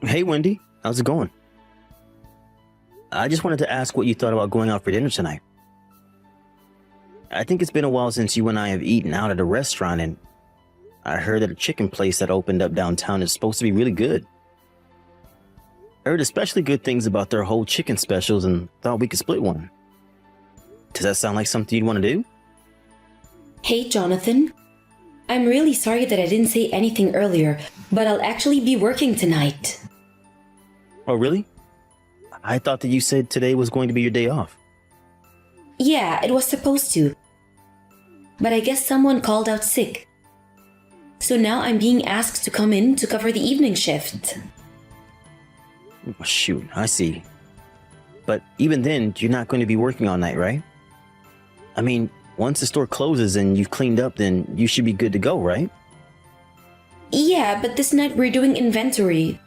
Hey, Wendy. How's it going? I just wanted to ask what you thought about going out for dinner tonight. I think it's been a while since you and I have eaten out at a restaurant, and I heard that a chicken place that opened up downtown is supposed to be really good. I heard especially good things about their whole chicken specials and thought we could split one. Does that sound like something you'd want to do? Hey, Jonathan. I'm really sorry that I didn't say anything earlier, but I'll actually be working tonight. Oh, really? I thought that you said today was going to be your day off. Yeah, it was supposed to. But I guess someone called out sick. So now I'm being asked to come in to cover the evening shift. Oh, shoot, I see. But even then, you're not going to be working all night, right? I mean, once the store closes and you've cleaned up, then you should be good to go, right? Yeah, but this night we're doing inventory.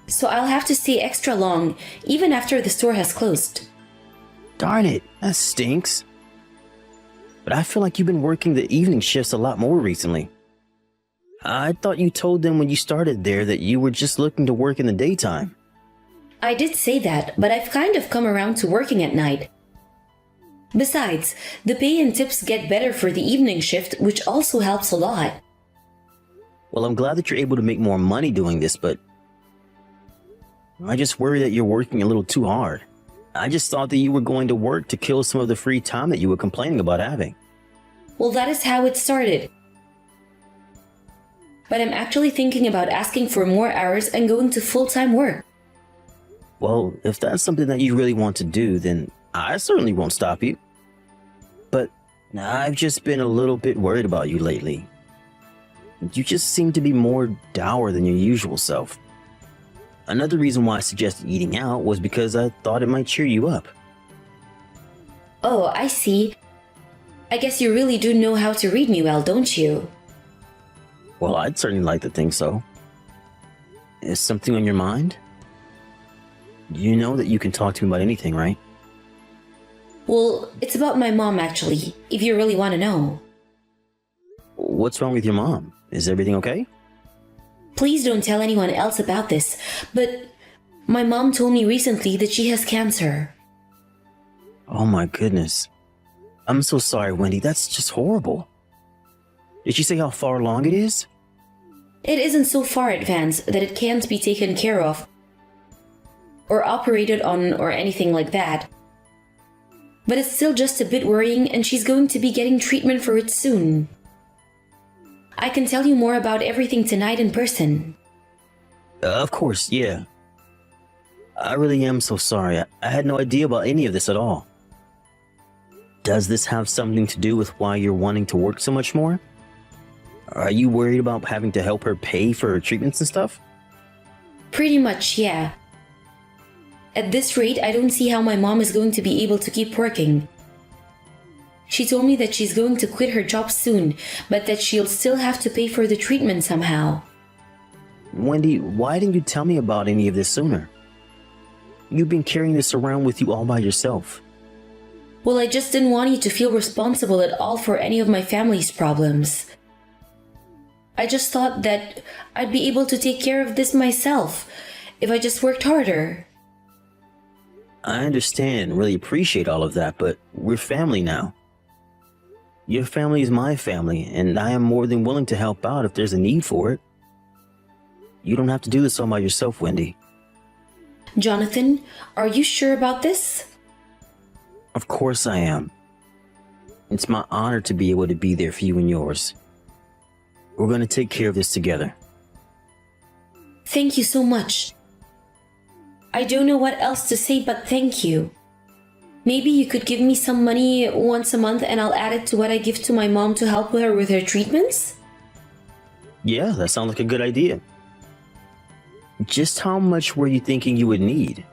So I'll have to stay extra long, even after the store has closed. Darn it, that stinks. But I feel like you've been working the evening shifts a lot more recently. I thought you told them when you started there that you were just looking to work in the daytime. I did say that, but I've kind of come around to working at night. Besides, the pay and tips get better for the evening shift, which also helps a lot. Well, I'm glad that you're able to make more money doing this, but I just worry that you're working a little too hard. I just thought that you were going to work to kill some of the free time that you were complaining about having. Well, that is how it started. But I'm actually thinking about asking for more hours and going to full-time work. Well, if that's something that you really want to do, then I certainly won't stop you. But I've just been a little bit worried about you lately. You just seem to be more dour than your usual self. Another reason why I suggested eating out was because I thought it might cheer you up. Oh, I see. I guess you really do know how to read me well, don't you? Well, I'd certainly like to think so. Is something on your mind? You know that you can talk to me about anything, right? Well, it's about my mom actually, if you really want to know. What's wrong with your mom? Is everything okay? Please don't tell anyone else about this, but my mom told me recently that she has cancer. Oh my goodness. I'm so sorry, Wendy. That's just horrible. Did she say how far along it is? It isn't so far advanced that it can't be taken care of or operated on or anything like that. But it's still just a bit worrying, and she's going to be getting treatment for it soon. I can tell you more about everything tonight in person. Of course, yeah. I really am so sorry. I had no idea about any of this at all. Does this have something to do with why you're wanting to work so much more? Are you worried about having to help her pay for her treatments and stuff? Pretty much, yeah. At this rate, I don't see how my mom is going to be able to keep working. She told me that she's going to quit her job soon, but that she'll still have to pay for the treatment somehow. Wendy, why didn't you tell me about any of this sooner? You've been carrying this around with you all by yourself. Well, I just didn't want you to feel responsible at all for any of my family's problems. I just thought that I'd be able to take care of this myself if I just worked harder. I understand and really appreciate all of that, but we're family now. Your family is my family, and I am more than willing to help out if there's a need for it. You don't have to do this all by yourself, Wendy. Jonathan, are you sure about this? Of course I am. It's my honor to be able to be there for you and yours. We're going to take care of this together. Thank you so much. I don't know what else to say but thank you. Maybe you could give me some money once a month and I'll add it to what I give to my mom to help her with her treatments? Yeah, that sounds like a good idea. Just how much were you thinking you would need?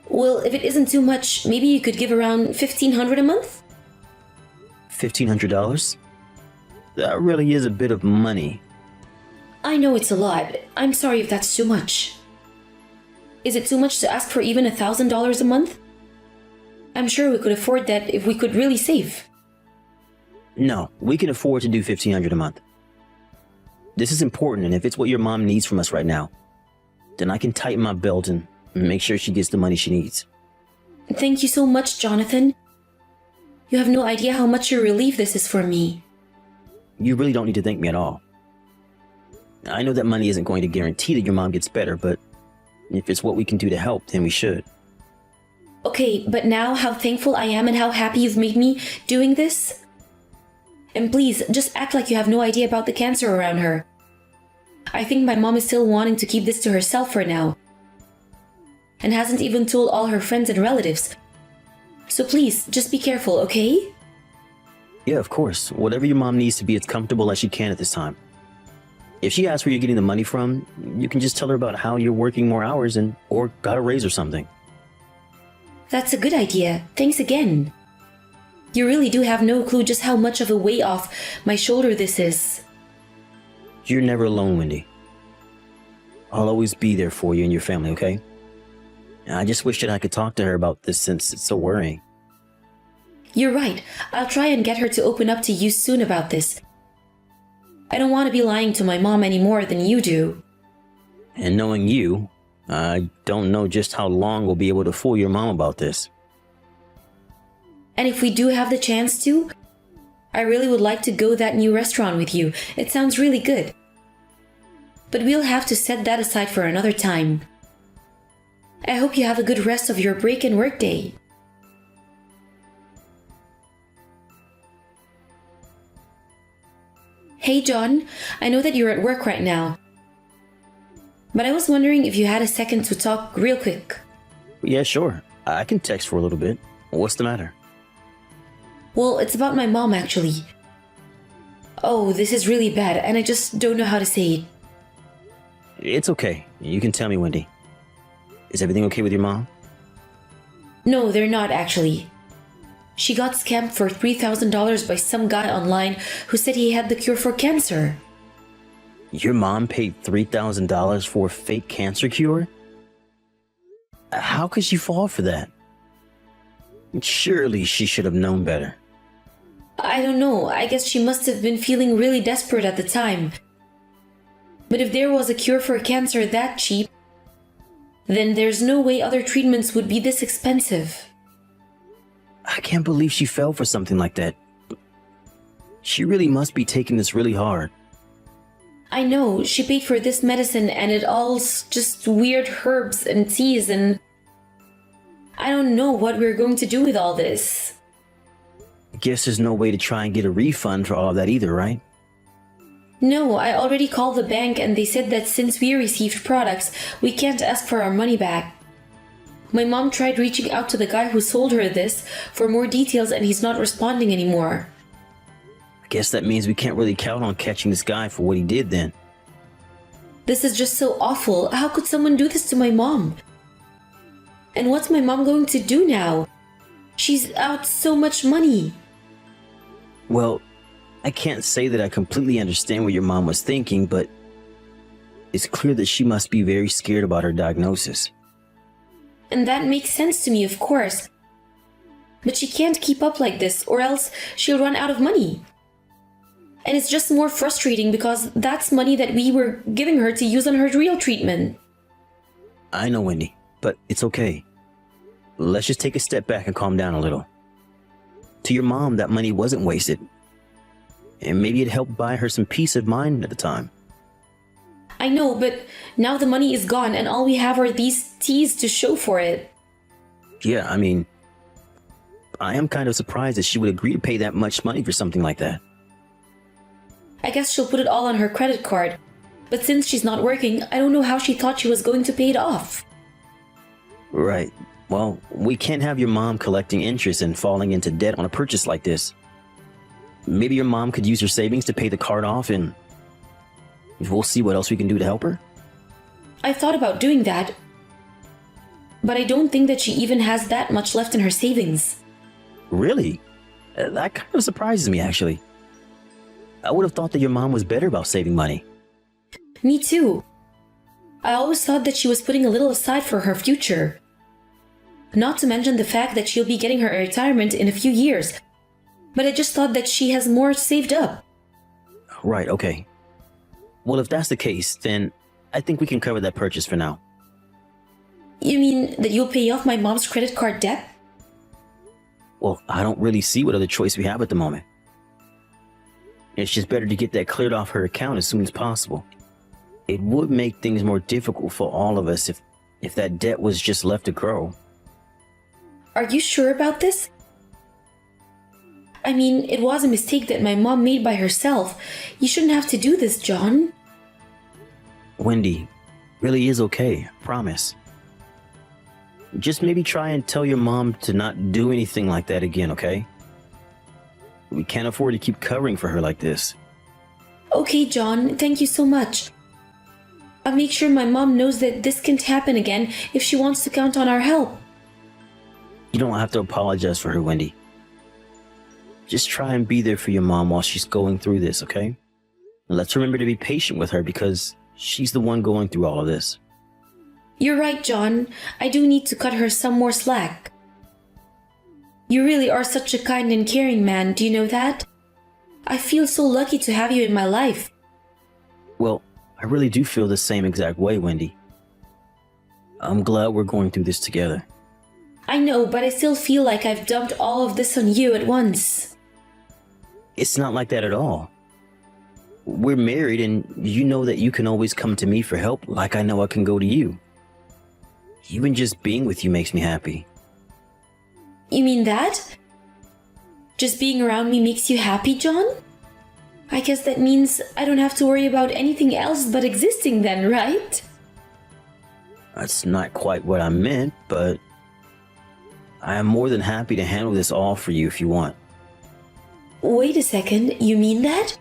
Well, if it isn't too much, maybe you could give around $1,500 a month? $1,500? That really is a bit of money. I know it's a lot. I'm sorry if that's too much. Is it too much to ask for even $1,000 a month? I'm sure we could afford that if we could really save. No, we can afford to do $1,500 a month. This is important, and if it's what your mom needs from us right now, then I can tighten my belt and make sure she gets the money she needs. Thank you so much, Jonathan. You have no idea how much a relief this is for me. You really don't need to thank me at all. I know that money isn't going to guarantee that your mom gets better, but if it's what we can do to help, then we should. Okay, but now how thankful I am and how happy you've made me doing this. And please, just act like you have no idea about the cancer around her. I think my mom is still wanting to keep this to herself for now, and hasn't even told all her friends and relatives. So please, just be careful, okay? Yeah, of course. Whatever your mom needs to be as comfortable as she can at this time. If she asks where you're getting the money from, you can just tell her about how you're working more hours or got a raise or something. That's a good idea. Thanks again. You really do have no clue just how much of a weight off my shoulder this is. You're never alone, Wendy. I'll always be there for you and your family, okay? I just wish that I could talk to her about this since it's so worrying. You're right. I'll try and get her to open up to you soon about this. I don't want to be lying to my mom any more than you do. And knowing you, I don't know just how long we'll be able to fool your mom about this. And if we do have the chance to, I really would like to go that new restaurant with you. It sounds really good. But we'll have to set that aside for another time. I hope you have a good rest of your break and work day. Hey John, I know that you're at work right now, but I was wondering if you had a second to talk real quick. Yeah, sure. I can text for a little bit. What's the matter? Well, it's about my mom actually. Oh, this is really bad and I just don't know how to say it. It's okay. You can tell me, Wendy. Is everything okay with your mom? No, they're not actually. She got scammed for $3,000 by some guy online who said he had the cure for cancer. Your mom paid $3,000 for a fake cancer cure? How could she fall for that? Surely she should have known better. I don't know. I guess she must have been feeling really desperate at the time. But if there was a cure for cancer that cheap, then there's no way other treatments would be this expensive. I can't believe she fell for something like that. She really must be taking this really hard. I know, she paid for this medicine and it all's just weird herbs and teas and I don't know what we're going to do with all this. Guess there's no way to try and get a refund for all of that either, right? No, I already called the bank and they said that since we received products, we can't ask for our money back. My mom tried reaching out to the guy who sold her this for more details and he's not responding anymore. I guess that means we can't really count on catching this guy for what he did then. This is just so awful. How could someone do this to my mom? And what's my mom going to do now? She's out so much money. Well, I can't say that I completely understand what your mom was thinking, but it's clear that she must be very scared about her diagnosis. And that makes sense to me, of course. But she can't keep up like this, or else she'll run out of money. And it's just more frustrating because that's money that we were giving her to use on her real treatment. I know, Wendy, but it's okay. Let's just take a step back and calm down a little. To your mom, that money wasn't wasted. And maybe it helped buy her some peace of mind at the time. I know, but now the money is gone and all we have are these teas to show for it. Yeah, I mean, I am kind of surprised that she would agree to pay that much money for something like that. I guess she'll put it all on her credit card. But since she's not working, I don't know how she thought she was going to pay it off. Right. Well, we can't have your mom collecting interest and falling into debt on a purchase like this. Maybe your mom could use her savings to pay the card off and we'll see what else we can do to help her. I thought about doing that, but I don't think that she even has that much left in her savings. Really? That kind of surprises me, actually. I would have thought that your mom was better about saving money. Me too. I always thought that she was putting a little aside for her future. Not to mention the fact that she'll be getting her retirement in a few years. But I just thought that she has more saved up. Right, okay. Well, if that's the case, then I think we can cover that purchase for now. You mean that you'll pay off my mom's credit card debt? Well, I don't really see what other choice we have at the moment. It's just better to get that cleared off her account as soon as possible. It would make things more difficult for all of us if that debt was just left to grow. Are you sure about this? I mean, it was a mistake that my mom made by herself. You shouldn't have to do this, John. Wendy, really is okay, promise. Just maybe try and tell your mom to not do anything like that again, okay? We can't afford to keep covering for her like this. Okay, John, thank you so much. I'll make sure my mom knows that this can't happen again if she wants to count on our help. You don't have to apologize for her, Wendy. Just try and be there for your mom while she's going through this, okay? And let's remember to be patient with her because she's the one going through all of this. You're right, John. I do need to cut her some more slack. You really are such a kind and caring man, do you know that? I feel so lucky to have you in my life. Well, I really do feel the same exact way, Wendy. I'm glad we're going through this together. I know, but I still feel like I've dumped all of this on you at once. It's not like that at all. We're married and you know that you can always come to me for help like I know I can go to you. Even just being with you makes me happy. You mean that? Just being around me makes you happy, John? I guess that means I don't have to worry about anything else but existing then, right? That's not quite what I meant, but I am more than happy to handle this all for you if you want. Wait a second, you mean that?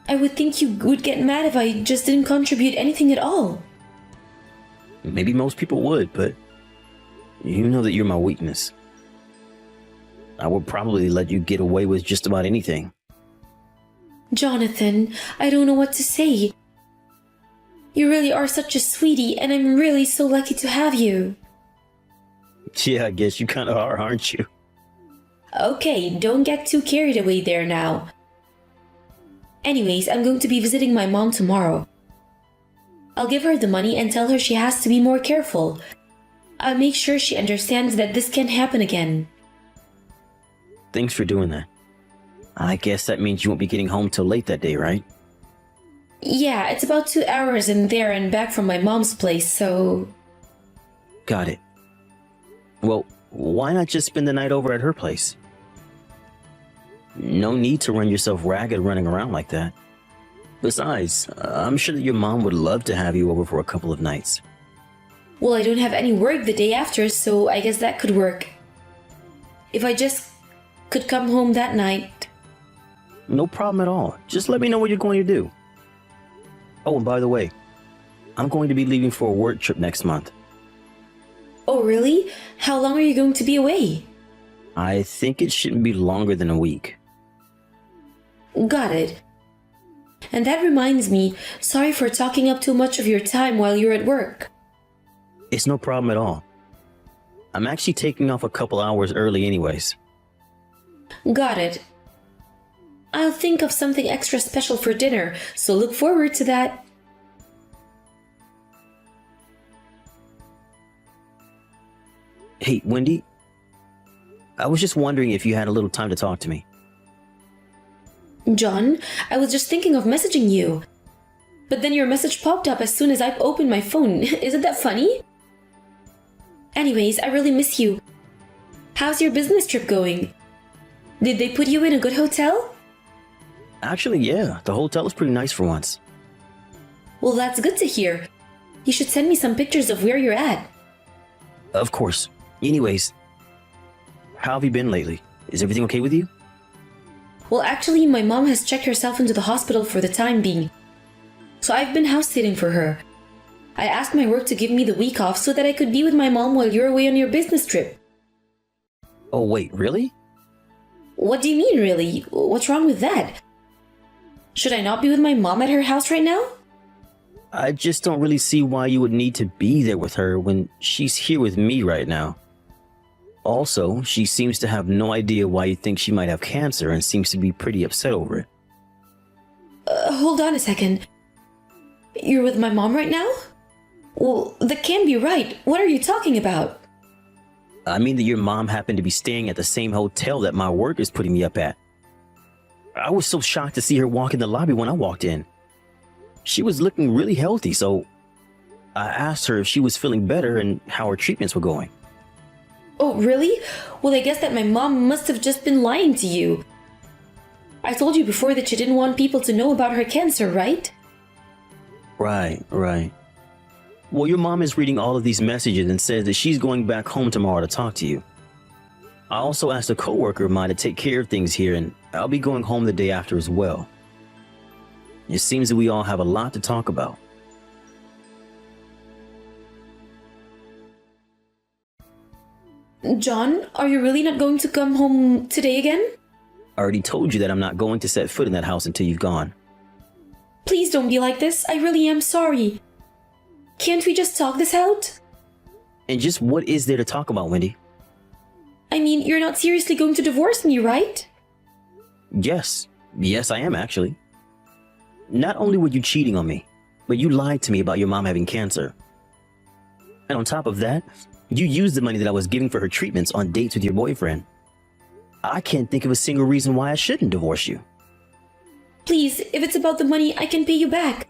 I would think you would get mad if I just didn't contribute anything at all. Maybe most people would, but you know that you're my weakness. I would probably let you get away with just about anything. Jonathan, I don't know what to say. You really are such a sweetie, and I'm really so lucky to have you. Yeah, I guess you kind of are, aren't you? Okay, don't get too carried away there now. Anyways, I'm going to be visiting my mom tomorrow. I'll give her the money and tell her she has to be more careful. I'll make sure she understands that this can't happen again. Thanks for doing that. I guess that means you won't be getting home till late that day, right? Yeah, it's about 2 hours in there and back from my mom's place, so... Got it. Well, why not just spend the night over at her place? No need to run yourself ragged running around like that. Besides, I'm sure that your mom would love to have you over for a couple of nights. Well, I don't have any work the day after, so I guess that could work. If I just could come home that night. No problem at all. Just let me know what you're going to do. Oh, and by the way, I'm going to be leaving for a work trip next month. Oh, really? How long are you going to be away? I think it shouldn't be longer than a week. Got it. And that reminds me, sorry for talking up too much of your time while you're at work. It's no problem at all. I'm actually taking off a couple hours early anyways. Got it. I'll think of something extra special for dinner, so look forward to that. Hey, Wendy, I was just wondering if you had a little time to talk to me. John, I was just thinking of messaging you. But then your message popped up as soon as I opened my phone. Isn't that funny? Anyways, I really miss you. How's your business trip going? Did they put you in a good hotel? Actually, yeah, the hotel is pretty nice for once. Well, that's good to hear. You should send me some pictures of where you're at. Of course. Anyways, how have you been lately? Is everything okay with you? Well, actually, my mom has checked herself into the hospital for the time being. So I've been house sitting for her. I asked my work to give me the week off so that I could be with my mom while you're away on your business trip. Oh, wait, really? What do you mean, really? What's wrong with that? Should I not be with my mom at her house right now? I just don't really see why you would need to be there with her when she's here with me right now. Also, she seems to have no idea why you think she might have cancer and seems to be pretty upset over it. Hold on a second. You're with my mom right now? Well, that can't be right. What are you talking about? I mean that your mom happened to be staying at the same hotel that my work is putting me up at. I was so shocked to see her walk in the lobby when I walked in. She was looking really healthy, so I asked her if she was feeling better and how her treatments were going. Oh, really? Well, I guess that my mom must have just been lying to you. I told you before that she didn't want people to know about her cancer, right? Right. Well, your mom is reading all of these messages and says that she's going back home tomorrow to talk to you. I also asked a coworker of mine to take care of things here, and I'll be going home the day after as well. It seems that we all have a lot to talk about. John, are you really not going to come home today again? I already told you that I'm not going to set foot in that house until you've gone. Please don't be like this. I really am sorry. Can't we just talk this out? And just what is there to talk about, Wendy? I mean, you're not seriously going to divorce me, right? Yes, I am actually. Not only were you cheating on me, but you lied to me about your mom having cancer. And on top of that, you used the money that I was giving for her treatments on dates with your boyfriend. I can't think of a single reason why I shouldn't divorce you. Please, if it's about the money, I can pay you back.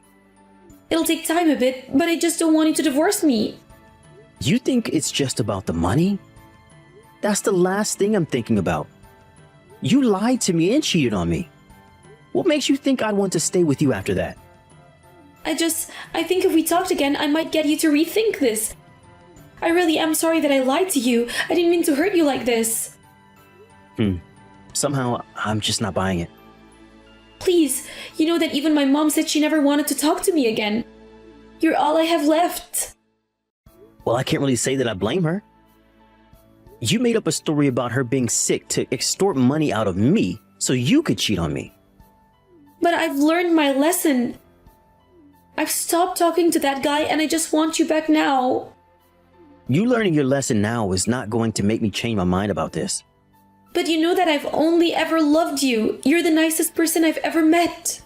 It'll take time a bit, but I just don't want you to divorce me. You think it's just about the money? That's the last thing I'm thinking about. You lied to me and cheated on me. What makes you think I'd want to stay with you after that? I think if we talked again, I might get you to rethink this. I really am sorry that I lied to you. I didn't mean to hurt you like this. Somehow, I'm just not buying it. Please, you know that even my mom said she never wanted to talk to me again. You're all I have left. Well, I can't really say that I blame her. You made up a story about her being sick to extort money out of me so you could cheat on me. But I've learned my lesson. I've stopped talking to that guy and I just want you back now. You learning your lesson now is not going to make me change my mind about this. But you know that I've only ever loved you. You're the nicest person I've ever met.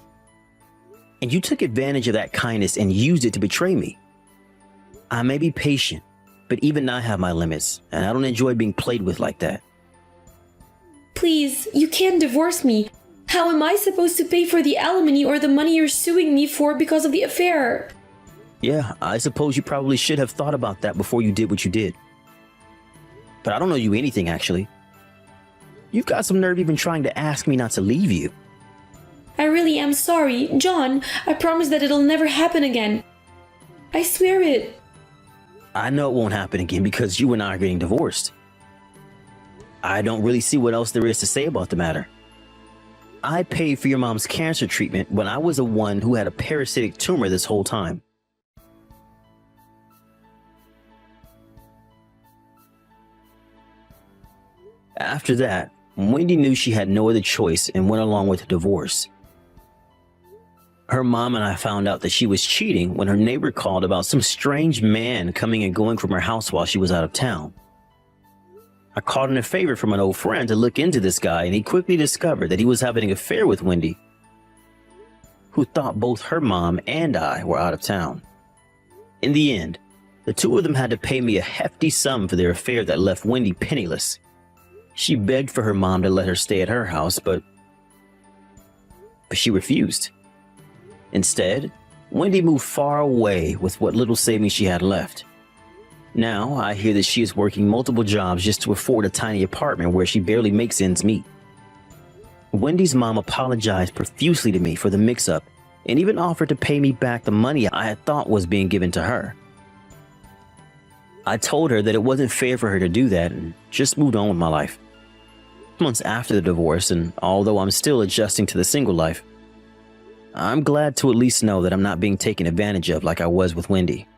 And you took advantage of that kindness and used it to betray me. I may be patient, but even I have my limits, and I don't enjoy being played with like that. Please, you can't divorce me. How am I supposed to pay for the alimony or the money you're suing me for because of the affair? Yeah, I suppose you probably should have thought about that before you did what you did. But I don't know you anything, actually. You've got some nerve even trying to ask me not to leave you. I really am sorry. John, I promise that it'll never happen again. I swear it. I know it won't happen again because you and I are getting divorced. I don't really see what else there is to say about the matter. I paid for your mom's cancer treatment when I was the one who had a parasitic tumor this whole time. After that, Wendy knew she had no other choice and went along with the divorce. Her mom and I found out that she was cheating when her neighbor called about some strange man coming and going from her house while she was out of town. I called in a favor from an old friend to look into this guy, and he quickly discovered that he was having an affair with Wendy, who thought both her mom and I were out of town. In the end, the two of them had to pay me a hefty sum for their affair that left Wendy penniless. She begged for her mom to let her stay at her house, but she refused. Instead, Wendy moved far away with what little savings she had left. Now, I hear that she is working multiple jobs just to afford a tiny apartment where she barely makes ends meet. Wendy's mom apologized profusely to me for the mix-up and even offered to pay me back the money I had thought was being given to her. I told her that it wasn't fair for her to do that and just moved on with my life. Months after the divorce, and although I'm still adjusting to the single life, I'm glad to at least know that I'm not being taken advantage of like I was with Wendy.